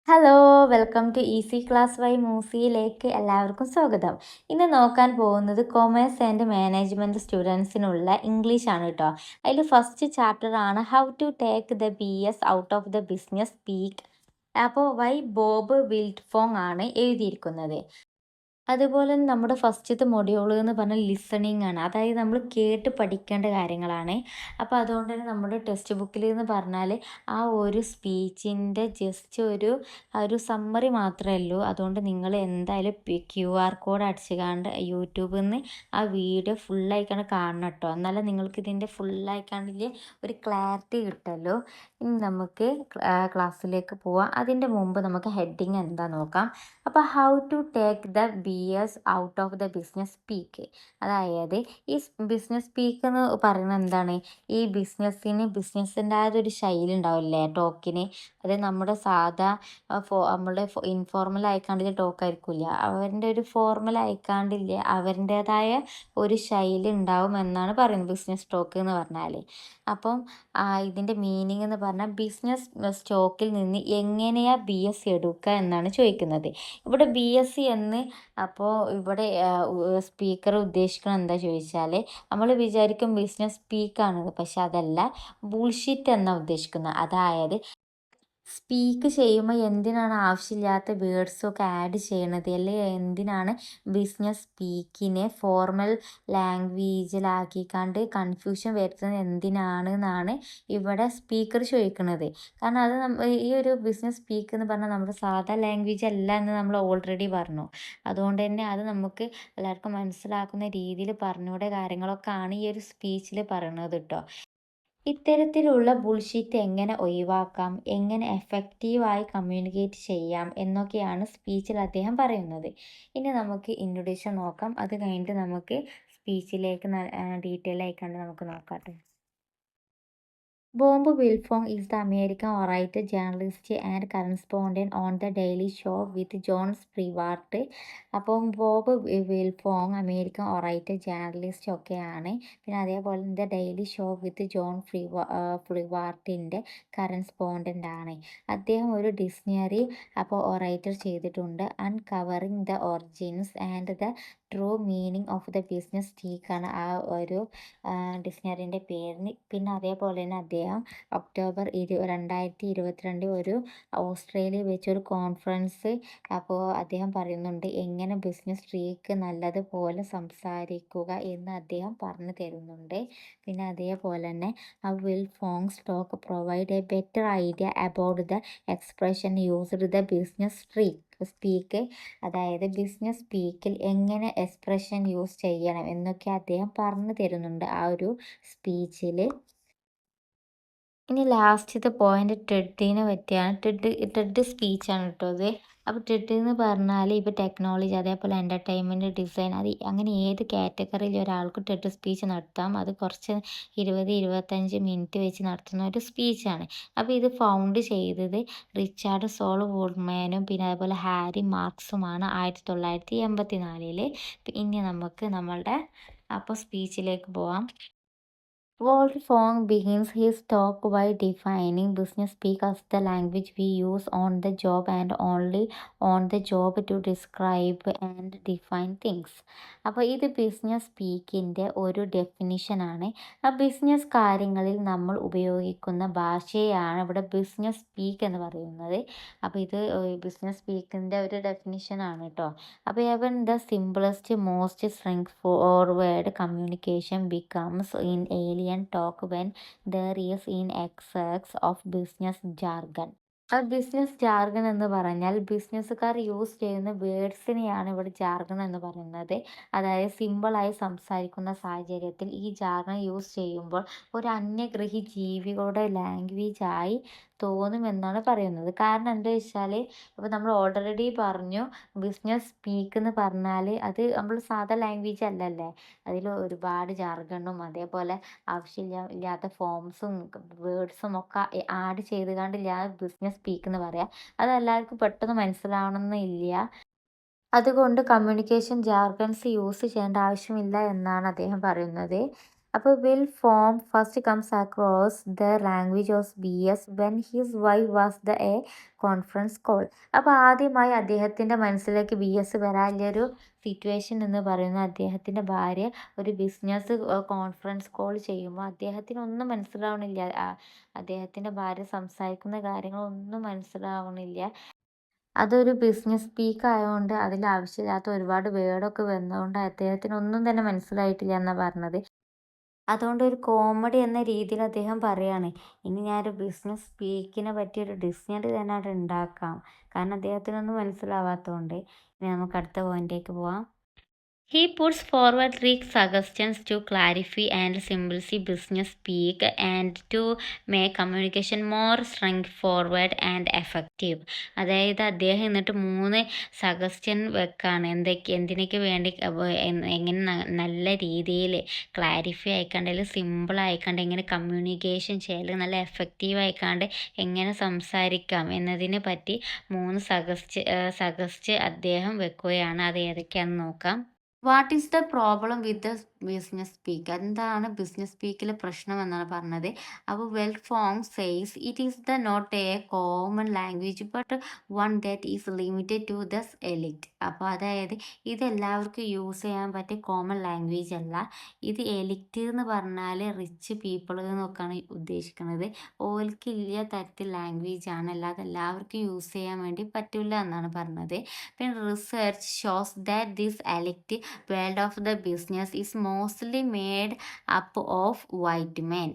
Hello, welcome to easy class by മൂസിയിലേക്ക് എല്ലാവർക്കും സ്വാഗതം. ഇന്ന് നോക്കാൻ പോകുന്നത് കൊമേഴ്സ് ആൻഡ് മാനേജ്മെൻറ്റ് സ്റ്റുഡൻസിനുള്ള ഇംഗ്ലീഷ് ആണ് കേട്ടോ. അതിൽ ഫസ്റ്റ് ചാപ്റ്റർ ആണ് how to take the BS out of the business speak. അപ്പോൾ ബോബ് വിൽറ്റ്ഫോങ് ആണ് എഴുതിയിരിക്കുന്നത്. അതുപോലെ തന്നെ നമ്മുടെ ഫസ്റ്റത്തെ മൊഡ്യൂൾ എന്ന് പറഞ്ഞാൽ ലിസണിങ് ആണ്. അതായത് നമ്മൾ കേട്ട് പഠിക്കേണ്ട കാര്യങ്ങളാണ്. അപ്പോൾ അതുകൊണ്ട് തന്നെ നമ്മുടെ ടെക്സ്റ്റ് ബുക്കിൽ എന്ന് പറഞ്ഞാൽ ആ ഒരു സ്പീച്ചിൻ്റെ ജസ്റ്റ് ഒരു സമ്മറി മാത്രമേ ഉള്ളൂ. അതുകൊണ്ട് നിങ്ങൾ എന്തായാലും QR കോഡ് അടിച്ചുകാണ്ട് യൂട്യൂബിൽ നിന്ന് ആ വീഡിയോ ഫുള്ളായിക്കാണ്ട് കാണണം കേട്ടോ. എന്നാലേ നിങ്ങൾക്ക് ഇതിൻ്റെ ഫുള്ളായിക്കാണ്ടിൽ ഒരു ക്ലാരിറ്റി കിട്ടുമല്ലോ. ഇനി നമുക്ക് ക്ലാസ്സിലേക്ക് പോവാം. അതിൻ്റെ മുമ്പ് നമുക്ക് ഹെഡിങ് എന്താ നോക്കാം. അപ്പോൾ how to take the BS out of the business speak. അതായത് ഈ ബിസിനസ് സ്പീക്ക് എന്ന് പറയുന്നത് എന്താണ്? ഈ ബിസിനസ്സിൻ്റെതായൊരു ശൈലി ഉണ്ടാവില്ലേ ടോക്കിന്. അത് നമ്മുടെ സാധാ നമ്മളുടെ ഇൻഫോർമൽ ആയിക്കാണ്ടില്ല ടോക്ക് ആയിരിക്കില്ല, അവരുടെ ഒരു ഫോർമൽ ആയിക്കാണ്ടില്ല അവരുടേതായ ഒരു ശൈലി ഉണ്ടാവും എന്നാണ് പറയുന്നത് ബിസിനസ് ടോക്ക് എന്ന് പറഞ്ഞാൽ. അപ്പം ഇതിൻ്റെ മീനിങ് എന്ന് പറഞ്ഞാൽ ബിസിനസ് സ്റ്റോക്കിൽ നിന്ന് എങ്ങനെയാണ് BS എടുക്കുക എന്നാണ് ചോദിക്കുന്നത്. ഇവിടെ BS എന്ന് അപ്പോൾ ഇവിടെ സ്പീക്കർ ഉദ്ദേശിക്കുന്നത് എന്താ ചോദിച്ചാൽ, നമ്മൾ വിചാരിക്കും ബിസിനസ് സ്പീക്കാണ്, പക്ഷെ അതല്ല, ബുൾഷിറ്റ് എന്നാണ് ഉദ്ദേശിക്കുന്നത്. അതായത് സ്പീക്ക് ചെയ്യുമ്പോൾ എന്തിനാണ് ആവശ്യമില്ലാത്ത വേർഡ്സൊക്കെ ആഡ് ചെയ്യണത്, അല്ലെങ്കിൽ എന്തിനാണ് ബിസിനസ് സ്പീക്കിനെ ഫോർമൽ ലാംഗ്വേജിലാക്കിക്കാണ്ട് കൺഫ്യൂഷൻ വരുത്തുന്നത് എന്തിനാണെന്നാണ് ഇവിടെ സ്പീക്കർ ചോദിക്കുന്നത്. കാരണം അത് ഈ ഒരു ബിസിനസ് സ്പീക്ക് എന്ന് പറഞ്ഞാൽ നമ്മുടെ സാധാ ലാംഗ്വേജ് അല്ല എന്ന് നമ്മൾ ഓൾറെഡി പറഞ്ഞു. അതുകൊണ്ട് തന്നെ അത് നമുക്ക് എല്ലാവർക്കും മനസ്സിലാക്കുന്ന രീതിയിൽ പറഞ്ഞുകൂടെ കാര്യങ്ങളൊക്കെ ആണ് ഈ ഒരു സ്പീച്ചിൽ പറയുന്നത് കേട്ടോ. ഇത്തരത്തിലുള്ള ബുൾഷിറ്റ് എങ്ങനെ ഒഴിവാക്കാം, എങ്ങനെ എഫക്റ്റീവായി കമ്മ്യൂണിക്കേറ്റ് ചെയ്യാം എന്നൊക്കെയാണ് സ്പീച്ചിൽ അദ്ദേഹം പറയുന്നത്. ഇനി നമുക്ക് ഇൻട്രൊഡക്ഷൻ നോക്കാം. അത് കഴിഞ്ഞിട്ട് നമുക്ക് സ്പീച്ചിലേക്ക് ഡീറ്റെയിൽ ആയിക്കൊണ്ട് നമുക്ക് നോക്കാം. Bob Wilfong is the American orator, journalist and correspondent on The Daily Show with Jon Stewart. അപ്പം Bob Wilfong American author, journalist ഒക്കെയാണ്. പിന്നെ അതേപോലെ the daily show with Jon ഫ്ലിവാർട്ടിൻ്റെ കറസ്പോണ്ടൻ്റ് ആണ്. അദ്ദേഹം ഒരു ഡിക്ഷണറി അപ്പോൾ ഒറൈറ്റർ ചെയ്തിട്ടുണ്ട്. Uncovering the origins and the true meaning of the business സ്പീക്കാണ് ആ ഒരു ഡിക്ഷണറിൻ്റെ പേരിന്. പിന്നെ അതേപോലെ തന്നെ അദ്ദേഹം ഒക്ടോബർ 2022 ഒരു ഓസ്ട്രേലിയയിൽ വെച്ചൊരു കോൺഫറൻസ് അപ്പോൾ അദ്ദേഹം പറയുന്നുണ്ട് എങ്ങനെ ബിസിനസ് സ്ട്രീക്ക് നല്ലതുപോലെ സംസാരിക്കുക എന്ന് അദ്ദേഹം പറഞ്ഞു തരുന്നുണ്ട്. പിന്നെ അതേപോലെ തന്നെ Wilfong's talk provide a better idea about the expression used the business speak. അതായത് ബിസിനസ് സ്പീക്കിൽ എങ്ങനെ എക്സ്പ്രഷൻ യൂസ് ചെയ്യണം എന്നൊക്കെ അദ്ദേഹം പറഞ്ഞു തരുന്നുണ്ട് ആ ഒരു സ്പീച്ചിൽ. ഇനി ലാസ്റ്റത്തെ പോയിന്റ് ടെഡിനെ പറ്റിയാണ്. ടെഡ് സ്പീച്ചാണ് കേട്ടോ അത്. അപ്പോൾ ടെഡ് എന്ന് പറഞ്ഞാൽ ഇപ്പോൾ ടെക്നോളജി, അതേപോലെ എൻ്റർടൈൻമെൻറ്റ്, ഡിസൈൻ, അത് അങ്ങനെ ഏത് കാറ്റഗറിയിൽ ഒരാൾക്ക് ടെഡ് സ്പീച്ച് നടത്താം. അത് കുറച്ച് 20-25 മിനിറ്റ് വെച്ച് നടത്തുന്ന ഒരു സ്പീച്ചാണ്. അപ്പോൾ ഇത് ഫൗണ്ട് ചെയ്തത് റിച്ചാർഡ് സോൾ വുഡ്മാനും പിന്നെ അതേപോലെ ഹാരി മാർക്സുമാണ് 1984. ഇനി നമുക്ക് നമ്മളുടെ അപ്പോൾ സ്പീച്ചിലേക്ക് പോവാം. Wolfgang begins his talk by defining business speak as the language we use on the job and only on the job to describe and define things. അപ്പോൾ ഇത് ബിസിനസ് സ്പീക്കിൻ്റെ ഒരു ഡെഫിനിഷനാണ്. ആ ബിസിനസ് കാര്യങ്ങളിൽ നമ്മൾ ഉപയോഗിക്കുന്ന ഭാഷയാണ് ഇവിടെ ബിസിനസ് സ്പീക്ക് എന്ന് പറയുന്നത്. അപ്പോൾ ഇത് ബിസിനസ് സ്പീക്കിൻ്റെ ഒരു ഡെഫിനിഷനാണ് കേട്ടോ. അപ്പോൾ even the simplest, most straightforward communication becomes in alien talk when there is in excess of business jargon. Business jargon എന്ന് പറഞ്ഞാൽ ബിസിനസ്സുകാർ യൂസ് ചെയ്യുന്ന വേർഡ്സിനെയാണ് ഇവിടെ ജാർഗൺ എന്ന് പറയുന്നത്. അതായത് സിമ്പിളായി സംസാരിക്കുന്ന സാഹചര്യത്തിൽ ഈ ജാർഗൺ യൂസ് ചെയ്യുമ്പോൾ ഒരു അന്യഗ്രഹി ജീവികളുടെ ലാംഗ്വേജായി തോന്നുമെന്നാണ് പറയുന്നത്. കാരണം എന്താ വെച്ചാൽ ഇപ്പോൾ നമ്മൾ ഓൾറെഡി പറഞ്ഞു ബിസിനസ് സ്പീക്ക് എന്ന് പറഞ്ഞാൽ അത് നമ്മൾ സാധാ ലാംഗ്വേജ് അല്ലല്ലേ, അതിൽ ഒരുപാട് ജാർഗണും അതേപോലെ ആവശ്യമില്ലാത്ത ഫോംസും വേർഡ്സും ഒക്കെ ആഡ് ചെയ്ത് കണ്ടില്ല ബിസിനസ് സ്പീക്ക് എന്ന് പറയാം. അത് എല്ലാവർക്കും പെട്ടെന്ന് മനസ്സിലാവണമെന്നില്ല. അതുകൊണ്ട് കമ്മ്യൂണിക്കേഷൻ ജാർഗൺസ് യൂസ് ചെയ്യേണ്ട ആവശ്യമില്ല എന്നാണ് അദ്ദേഹം പറയുന്നത്. അപ്പോൾ will form first comes across the language of BS when his wife was the A conference call. അപ്പോൾ ആദ്യമായി അദ്ദേഹത്തിൻ്റെ മനസ്സിലേക്ക് BS വരാനുള്ളൊരു സിറ്റുവേഷൻ എന്ന് പറയുന്നത് അദ്ദേഹത്തിൻ്റെ ഭാര്യ ഒരു ബിസിനസ് കോൺഫറൻസ് കോൾ ചെയ്യുമ്പോൾ അദ്ദേഹത്തിനൊന്നും മനസ്സിലാവണില്ല. അദ്ദേഹത്തിൻ്റെ ഭാര്യ സംസാരിക്കുന്ന കാര്യങ്ങളൊന്നും മനസ്സിലാവണില്ല. അതൊരു ബിസിനസ് സ്പീക്ക് ആയതുകൊണ്ട് അതിൽ ആവശ്യമില്ലാത്ത ഒരുപാട് വേർഡൊക്കെ വന്നതുകൊണ്ട് അദ്ദേഹത്തിനൊന്നും തന്നെ മനസ്സിലായിട്ടില്ല എന്നാണ് പറഞ്ഞത്. അതുകൊണ്ട് ഒരു കോമഡി എന്ന രീതിയിൽ അദ്ദേഹം പറയാണ്, ഇനി ഞാനൊരു ബിസിനസ് സ്പീക്കിനെ പറ്റിയൊരു ഡിക്ഷണറി തന്നെ അവിടെ ഉണ്ടാക്കാം. കാരണം അദ്ദേഹത്തിനൊന്നും മനസ്സിലാവാത്തതുകൊണ്ട്. ഇനി നമുക്ക് അടുത്ത പോയിന്റിലേക്ക് പോവാം. He puts forward 3 suggestions to clarify and simplify business speak and to make communication more straightforward and effective. അതായത് അദ്ദേഹം എന്നിട്ട് 3 സജസ്റ്റൻ വെക്കാണ്. എന്തിനൊക്കെ വേണ്ടി എങ്ങനെ നല്ല രീതിയിൽ ക്ലാരിഫൈ ആയിക്കാണ്ട് അല്ലെങ്കിൽ സിമ്പിൾ ആയിക്കാണ്ട് എങ്ങനെ കമ്മ്യൂണിക്കേഷൻ ചെയ്യൽ നല്ല എഫക്റ്റീവ് ആയിക്കാണ്ട് എങ്ങനെ സംസാരിക്കാം എന്നതിനെ പറ്റി 3 സജസ്റ്റ് അദ്ദേഹം വെക്കുകയാണ്. അത് ഏതൊക്കെയാണെന്ന് നോക്കാം. What is the problem with the business speak? എന്താണ് ബിസിനസ് സ്പീക്കിലെ പ്രശ്നം എന്നാണ് പറഞ്ഞത്. അപ്പോൾ well form says it is the not a common language but one that is limited to the elite. അപ്പോൾ അതായത് ഇത് എല്ലാവർക്കും യൂസ് ചെയ്യാൻ പറ്റിയ കോമൺ ലാംഗ്വേജ് അല്ല. ഇത് എലിറ്റ് എന്ന് പറഞ്ഞാൽ റിച്ച് പീപ്പിൾ എന്നൊക്കെയാണ് ഉദ്ദേശിക്കുന്നത്. ഓൽക്കില്ല തരത്തിൽ ലാംഗ്വേജ് ആണ്, അല്ലാതെ എല്ലാവർക്കും യൂസ് ചെയ്യാൻ വേണ്ടി പറ്റില്ല എന്നാണ് പറഞ്ഞത്. പിന്നെ research shows that this elite world of the business is mostly made up of white men.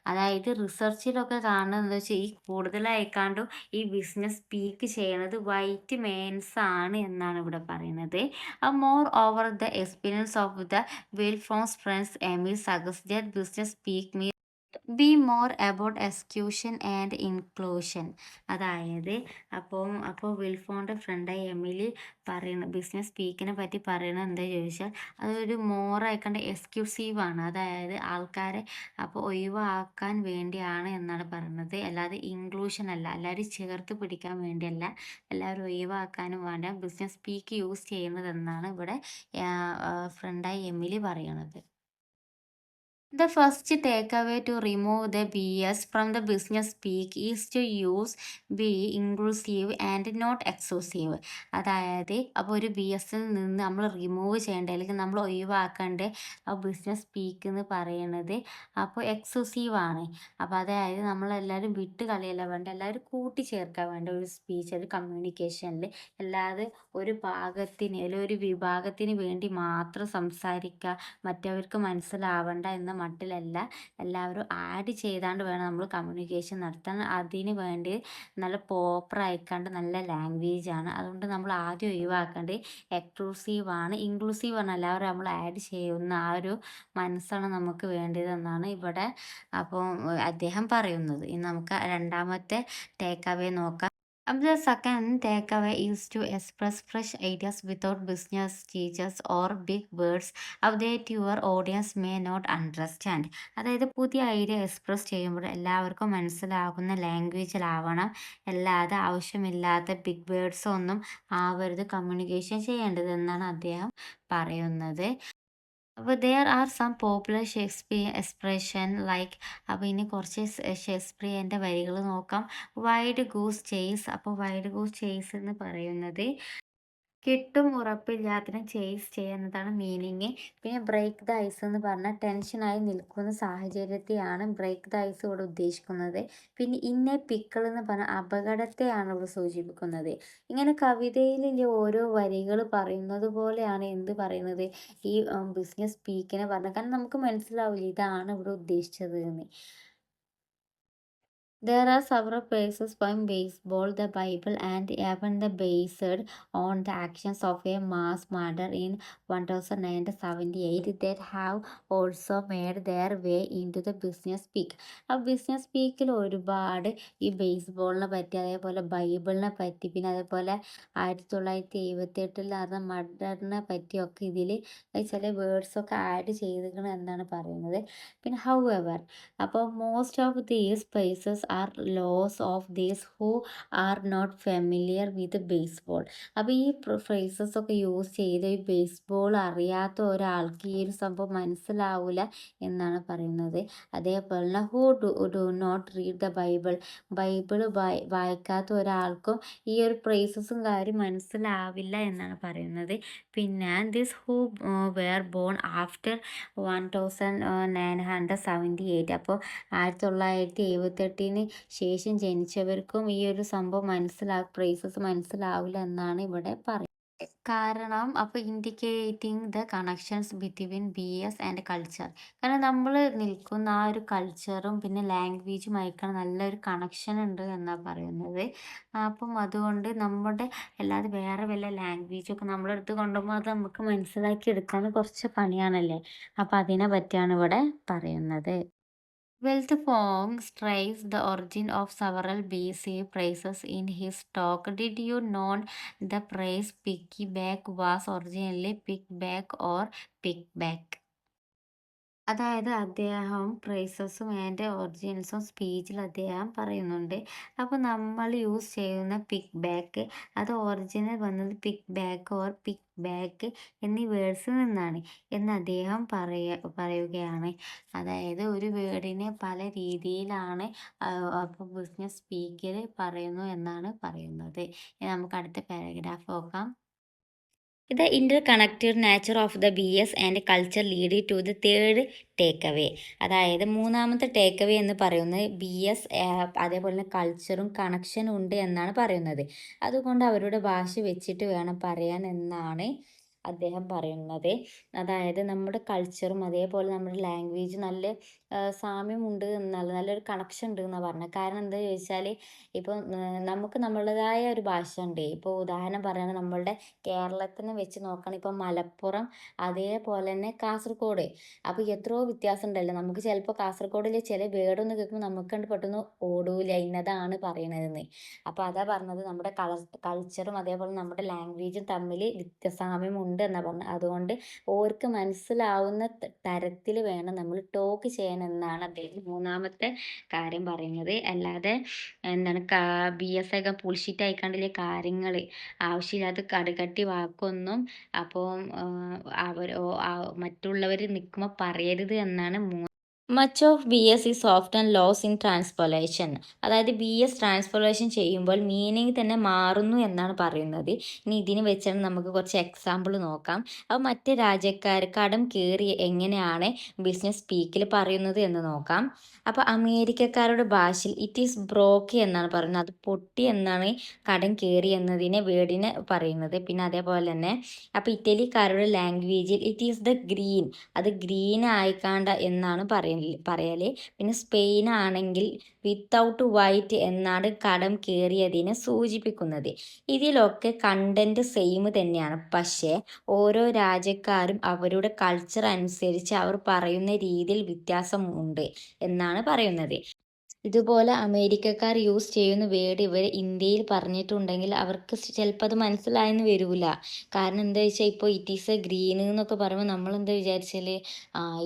അതായത് റിസർച്ചിലൊക്കെ കാണുന്നത് എന്താ വെച്ചാൽ ഈ കൂടുതലായിക്കാണ്ടും ഈ ബിസിനസ് സ്പീക്ക് ചെയ്യണത് വൈറ്റ് മെൻസ് ആണ് എന്നാണ് ഇവിടെ പറയുന്നത്. Moreover the experience of the Wilfong's friends Amy suggest business speak may be more about exclusion and inclusion. അതായത് അപ്പോൾ വിൽഫോൻ്റെ ഫ്രണ്ടായി എമിലി പറയുന്ന ബിസിനസ് സ്പീക്കിനെ പറ്റി പറയുന്നത് എന്താ ചോദിച്ചാൽ അതൊരു മോറായിക്കണ്ട് എക്സ്ക്യൂസീവാണ്. അതായത് ആൾക്കാരെ അപ്പോൾ ഒഴിവാക്കാൻ വേണ്ടിയാണ് എന്നാണ് പറയുന്നത്, അല്ലാതെ ഇൻക്ലൂഷൻ അല്ല. എല്ലാവരും ചേർത്ത് പിടിക്കാൻ വേണ്ടിയല്ല, എല്ലാവരും ഒഴിവാക്കാനും വേണ്ട ബിസിനസ് സ്പീക്ക് യൂസ് ചെയ്യുന്നതെന്നാണ് ഇവിടെ ഫ്രണ്ടായി എമിലി പറയണത്. The first takeaway to remove the BS from the business speak is to use be inclusive and not exclusive. അതായത് അപ്പോൾ ഒരു BSൽ നിന്ന് നമ്മൾ റിമൂവ് ചെയ്യേണ്ട അല്ലെങ്കിൽ നമ്മൾ ഒഴിവാക്കേണ്ട ആ ബിസിനസ് സ്പീക്ക് എന്ന് പറയുന്നത് അപ്പോൾ എക്സ്ക്ലൂസീവ് ആണ്. അപ്പോൾ അതായത് നമ്മളെല്ലാവരും വിട്ട് കളയല്ല വേണ്ട, എല്ലാവരും കൂട്ടിച്ചേർക്കാൻ വേണ്ട ഒരു സ്പീച്ച്, ഒരു കമ്മ്യൂണിക്കേഷനിൽ. അല്ലാതെ ഒരു ഭാഗത്തിന് അല്ലെങ്കിൽ ഒരു വിഭാഗത്തിന് വേണ്ടി മാത്രം സംസാരിക്കുക, മറ്റവർക്ക് മനസ്സിലാവണ്ട എന്ന മട്ടിലല്ല, എല്ലാവരും ആഡ് ചെയ്താണ്ട് വേണം നമ്മൾ കമ്മ്യൂണിക്കേഷൻ നടത്താൻ. അതിന് വേണ്ടി നല്ല പ്രോപ്പർ ആയിക്കാണ്ട് നല്ല ലാംഗ്വേജാണ്. അതുകൊണ്ട് നമ്മൾ ആദ്യം ഒഴിവാക്കേണ്ടത് എക്സ്ക്ലൂസീവാണ്. ഇൻക്ലൂസീവ് ആണ് എല്ലാവരും നമ്മൾ ആഡ് ചെയ്യുന്ന ആ ഒരു മനസ്സാണ് നമുക്ക് വേണ്ടതെന്നാണ് ഇവിടെ അപ്പോൾ അദ്ദേഹം പറയുന്നത്. ഇനി നമുക്ക് രണ്ടാമത്തെ ടേക്ക് അവേ നോക്കാം. The second takeaway is to express fresh ideas without business teachers or big words that your audience may not understand. അതായത് പുതിയ ഐഡിയ എക്സ്പ്രസ് ചെയ്യുമ്പോൾ എല്ലാവർക്കും മനസ്സിലാകുന്ന ലാംഗ്വേജിലാവണം, അല്ലാതെ ആവശ്യമില്ലാത്ത ബിഗ് വേർഡ്സ് ഒന്നും ആവരുത് കമ്മ്യൂണിക്കേഷൻ ചെയ്യേണ്ടതെന്നാണ് അദ്ദേഹം പറയുന്നത്. അപ്പോൾ there are some popular Shakespeare expression like. അപ്പോൾ ഇനി കുറച്ച് ഷേക്സ്പിയറിൻ്റെ വരികൾ നോക്കാം. Wide goose chase. അപ്പോൾ വൈഡ് ഗൂസ് ചേസ് എന്ന് പറയുന്നത് കിട്ടും ഉറപ്പില്ലാത്തതിനെ ചേസ് ചെയ്യുക എന്നതാണ് മീനിങ്. പിന്നെ ബ്രേക്ക് ദ ഐസ് എന്ന് പറഞ്ഞാൽ ടെൻഷനായി നിൽക്കുന്ന സാഹചര്യത്തെയാണ് ബ്രേക്ക് ദ ഐസ് ഇവിടെ ഉദ്ദേശിക്കുന്നത്. പിന്നെ ഇന്നെ പിക്കിൾ എന്ന് പറഞ്ഞാൽ അപകടത്തെയാണ് ഇവിടെ സൂചിപ്പിക്കുന്നത്. ഇങ്ങനെ കവിതയിലെ ഓരോ വരികൾ പറയുന്നത് പോലെയാണ് എന്ത് പറയുന്നത് ഈ ബിസിനസ് സ്പീക്കിനെ പറഞ്ഞത്. കാരണം നമുക്ക് മനസ്സിലാവില്ല ഇതാണ് ഇവിടെ ഉദ്ദേശിച്ചത് എന്ന്. There are several places from baseball, the Bible, and even the based on the actions of a mass murder in 1978 that have also made their way into the business speak. ആ business സ്പീക്കിൽ ഒരുപാട് ഈ ബേസ്ബോളിനെ പറ്റി, അതേപോലെ ബൈബിളിനെ പറ്റി, പിന്നെ അതേപോലെ 1978 നടന്ന മർഡറിനെ പറ്റിയൊക്കെ ഇതിൽ ചില വേർഡ്സൊക്കെ ആഡ് ചെയ്തിരിക്കണം എന്നാണ് പറയുന്നത്. പിന്നെ ഹൗ എവർ അപ്പോൾ most of these places are loss of these who are not familiar with baseball. അപ്പോൾ ഈ ഫ്രേസസ് ഒക്കെ യൂസ് ചെയ്ത് ഈ ബേസ്ബോൾ അറിയാത്ത ഒരാൾക്ക് ഈ ഒരു സംഭവം മനസ്സിലാവില്ല എന്നാണ് പറയുന്നത്. അതേപോലെ തന്നെ who do not read the Bible, Bible വായിക്കാത്ത ഒരാൾക്കും ഈ ഒരു ഫ്രേസസും കാര്യം മനസ്സിലാവില്ല എന്നാണ് പറയുന്നത്. പിന്നെ this who were bone after 1978, അപ്പോൾ 1978 ശേഷം ജനിച്ചവർക്കും ഈ ഒരു സംഭവം ഫ്രേസസ് മനസ്സിലാവില്ല എന്നാണ് ഇവിടെ പറയുന്നത്. കാരണം അപ്പോൾ indicating the connections between BS and culture. കാരണം നമ്മൾ നിൽക്കുന്ന ആ ഒരു കൾച്ചറും പിന്നെ ലാംഗ്വേജുമായിക്കാണ് നല്ലൊരു കണക്ഷൻ ഉണ്ട് എന്നാണ് പറയുന്നത്. അപ്പം അതുകൊണ്ട് നമ്മുടെ അല്ലാതെ വേറെ വല്ല ലാംഗ്വേജൊക്കെ നമ്മുടെ അടുത്ത് കൊണ്ടുപോകുമ്പോൾ അത് നമുക്ക് മനസ്സിലാക്കി എടുക്കാൻ കുറച്ച് പണിയാണല്ലേ. അപ്പം അതിനെ പറ്റിയാണ് ഇവിടെ പറയുന്നത്. Wealth Fong traces the origin of several BC phrases in his talk. Did you know the phrase piggyback was originally pickback or pickback? അതായത് അദ്ദേഹം പ്രൈസസും അതിൻ്റെ ഒറിജിൻസും സ്പീച്ചിൽ അദ്ദേഹം പറയുന്നുണ്ട്. അപ്പോൾ നമ്മൾ യൂസ് ചെയ്യുന്ന പിക്ക് ബാക്ക് അത് ഒറിജിനൽ വന്നത് പിക്ക് ബാക്ക് ഓർ പിക്ക് ബാക്ക് എന്നീ വേർഡ്സിൽ നിന്നാണ് എന്ന് അദ്ദേഹം പറയുകയാണ്. അതായത് ഒരു വേർഡിനെ പല രീതിയിലാണ് അപ്പോൾ ബിസിനസ് സ്പീക്കിൽ പറയുന്നു എന്നാണ് പറയുന്നത്. ഇനി നമുക്ക് അടുത്ത പാരഗ്രാഫ് നോക്കാം. The interconnected nature of the BS and culture lead to the third takeaway. അതായത് മൂന്നാമത്തെ ടേക്ക് അവേ എന്ന് പറയുന്നത് BS അതേപോലെ തന്നെ കൾച്ചറും കണക്ഷനും ഉണ്ട് എന്നാണ് പറയുന്നത്. അതുകൊണ്ട് അവരുടെ ഭാഷ വെച്ചിട്ട് വേണം പറയാൻ എന്നാണ് അദ്ദേഹം പറയുന്നത്. അതായത് നമ്മുടെ കൾച്ചറും അതേപോലെ നമ്മുടെ ലാംഗ്വേജ് നല്ല സാമ്യമുണ്ട് നല്ലൊരു കണക്ഷൻ ഉണ്ട് എന്നാണ് പറഞ്ഞത്. കാരണം എന്താ ചോദിച്ചാൽ ഇപ്പോൾ നമുക്ക് നമ്മുടേതായ ഒരു ഭാഷ ഉണ്ട്. ഇപ്പോൾ ഉദാഹരണം പറയുകയാണെങ്കിൽ നമ്മളുടെ കേരളത്തിനെ വെച്ച് നോക്കുകയാണെങ്കിൽ ഇപ്പോൾ മലപ്പുറം അതേപോലെ തന്നെ കാസർഗോഡ്, അപ്പോൾ എത്രയോ വ്യത്യാസം ഉണ്ടല്ലോ. നമുക്ക് ചിലപ്പോൾ കാസർഗോഡിലെ ചില വേർഡൊന്ന് കേൾക്കുമ്പോൾ നമുക്ക് കണ്ട് പെട്ടെന്ന് ഓടൂല ഇന്നതാണ് പറയണതെന്ന്. അപ്പോൾ അതാ പറഞ്ഞത് നമ്മുടെ കൾച്ചറും അതേപോലെ നമ്മുടെ ലാംഗ്വേജും തമ്മിൽ സാമ്യമുണ്ട് എന്നാണ് പറഞ്ഞത്. അതുകൊണ്ട് ഓർക്ക് മനസ്സിലാവുന്ന തരത്തിൽ വേണം നമ്മൾ ടോക്ക് ചെയ്യാൻ എന്നാണ് അദ്ദേഹം മൂന്നാമത്തെ കാര്യം പറയുന്നത്. അല്ലാതെ എന്താണ് BS ഒക്കെ പുൾഷിറ്റ് ആയിക്കാണ്ടില്ലേ കാര്യങ്ങൾ ആവശ്യമില്ലാത്ത കടുകട്ടി വാക്കൊന്നും അപ്പോൾ മറ്റുള്ളവർ നിൽക്കുമ്പോൾ പറയരുത് എന്നാണ്. Much of BS is often lost in translation. അതായത് BS ട്രാൻസ്പോലേഷൻ ചെയ്യുമ്പോൾ മീനിങ് തന്നെ മാറുന്നു എന്നാണ് പറയുന്നത്. ഇനി ഇതിന് വെച്ചാണ് നമുക്ക് കുറച്ച് എക്സാമ്പിൾ നോക്കാം. അപ്പോൾ മറ്റ് രാജ്യക്കാർ കടം കയറി എങ്ങനെയാണ് ബിസിനസ് സ്പീക്കിൽ പറയുന്നത് എന്ന് നോക്കാം. അപ്പോൾ അമേരിക്കക്കാരുടെ ഭാഷയിൽ ഇറ്റ് ഈസ് ബ്രോക്ക് എന്നാണ് പറയുന്നത്. അത് പൊട്ടി എന്നാണ് കടം കയറി എന്നതിനെ വേർഡിനെ പറയുന്നത്. പിന്നെ അതേപോലെ തന്നെ അപ്പോൾ ഇറ്റലിക്കാരുടെ ലാംഗ്വേജിൽ ഇറ്റ് ഈസ് ദ ഗ്രീൻ, അത് ഗ്രീൻ ആയിക്കാണ്ട എന്നാണ് പറയൽ. പിന്നെ സ്പെയിൻ ആണെങ്കിൽ വിത്തൗട്ട് വൈറ്റ് എന്നാണ് കടം കയറിയതിനെ സൂചിപ്പിക്കുന്നത്. ഇതിലൊക്കെ കണ്ടന്റ് സെയിം തന്നെയാണ്. പക്ഷേ ഓരോ രാജ്യക്കാരും അവരുടെ കൾച്ചർ അനുസരിച്ച് അവർ പറയുന്ന രീതിയിൽ വ്യത്യാസം ഉണ്ട് എന്നാണ് പറയുന്നത്. ഇതുപോലെ അമേരിക്കക്കാർ യൂസ് ചെയ്യുന്ന വേർഡ് ഇവർ ഇന്ത്യയിൽ പറഞ്ഞിട്ടുണ്ടെങ്കിൽ അവർക്ക് ചിലപ്പോൾ അത് മനസ്സിലായെന്ന് വരില്ല. കാരണം എന്താ വെച്ചാൽ ഇപ്പോൾ ഇറ്റ് ഈസ് എ ഗ്രീൻ എന്നൊക്കെ പറയുമ്പോൾ നമ്മളെന്താ വിചാരിച്ചാൽ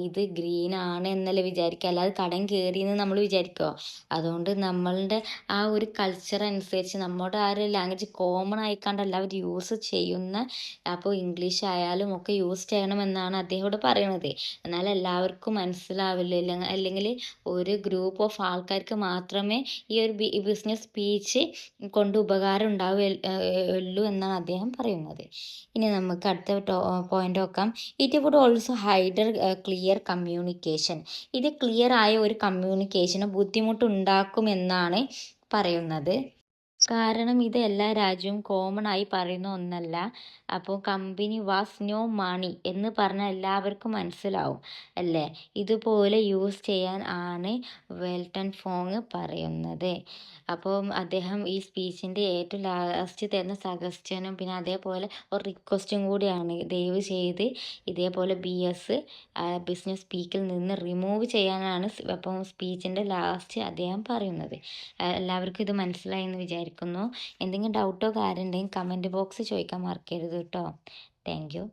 ഇത് ഗ്രീൻ ആണ് എന്നല്ലേ വിചാരിക്കുക, അല്ലാതെ കടം കയറിയെന്ന് നമ്മൾ വിചാരിക്കുമോ? അതുകൊണ്ട് നമ്മളുടെ ആ ഒരു കൾച്ചർ അനുസരിച്ച് നമ്മുടെ ആ ഒരു ലാംഗ്വേജ് കോമൺ ആയിക്കാണ്ട് എല്ലാവരും യൂസ് ചെയ്യുന്ന, അപ്പോൾ ഇംഗ്ലീഷ് ആയാലും ഒക്കെ യൂസ് ചെയ്യണമെന്നാണ് അദ്ദേഹം ഇവിടെ പറയുന്നത്. എന്നാൽ എല്ലാവർക്കും മനസ്സിലാവില്ല, അല്ലെങ്കിൽ ഒരു ഗ്രൂപ്പ് ഓഫ് ആൾക്കാർ മാത്രമേ ഈ ഒരു ബിസിനസ് സ്പീച്ച് കൊണ്ട് ഉപകാരം ഉണ്ടാവുള്ളൂ എന്നാണ് അദ്ദേഹം പറയുന്നത്. ഇനി നമുക്ക് അടുത്ത പോയിന്റ് നോക്കാം. It would also hinder clear communication. ഇത് ക്ലിയർ ആയ ഒരു കമ്മ്യൂണിക്കേഷന് ബുദ്ധിമുട്ടുണ്ടാക്കുമെന്നാണ് പറയുന്നത്. കാരണം ഇത് എല്ലാ രാജ്യവും കോമൺ ആയി പറയുന്ന ഒന്നല്ല. അപ്പോൾ കമ്പനി വാസ് നോ മണി എന്ന് പറഞ്ഞാൽ എല്ലാവർക്കും മനസ്സിലാവും അല്ലേ. ഇതുപോലെ യൂസ് ചെയ്യാൻ ആണ് വെൽട്ടൺ ഫോങ് പറയുന്നത്. അപ്പോൾ അദ്ദേഹം ഈ സ്പീച്ചിൻ്റെ ഏറ്റവും ലാസ്റ്റ് തരുന്ന സജസ്റ്റനും പിന്നെ അതേപോലെ ഒരു റിക്വസ്റ്റും കൂടിയാണ്. ദയവ് ചെയ്ത് ഇതേപോലെ BS ബിസിനസ് സ്പീക്കിൽ നിന്ന് റിമൂവ് ചെയ്യാനാണ് അപ്പം സ്പീച്ചിൻ്റെ ലാസ്റ്റ് അദ്ദേഹം പറയുന്നത്. എല്ലാവർക്കും ഇത് മനസ്സിലായി എന്ന് വിചാരിക്കുന്നു. എന്തെങ്കിലും ഡൗട്ടോ കാര്യം ഉണ്ടെങ്കിൽ കമൻറ്റ് ബോക്സ് ചോദിക്കാൻ മറക്കരുത് കേട്ടോ. Thank you.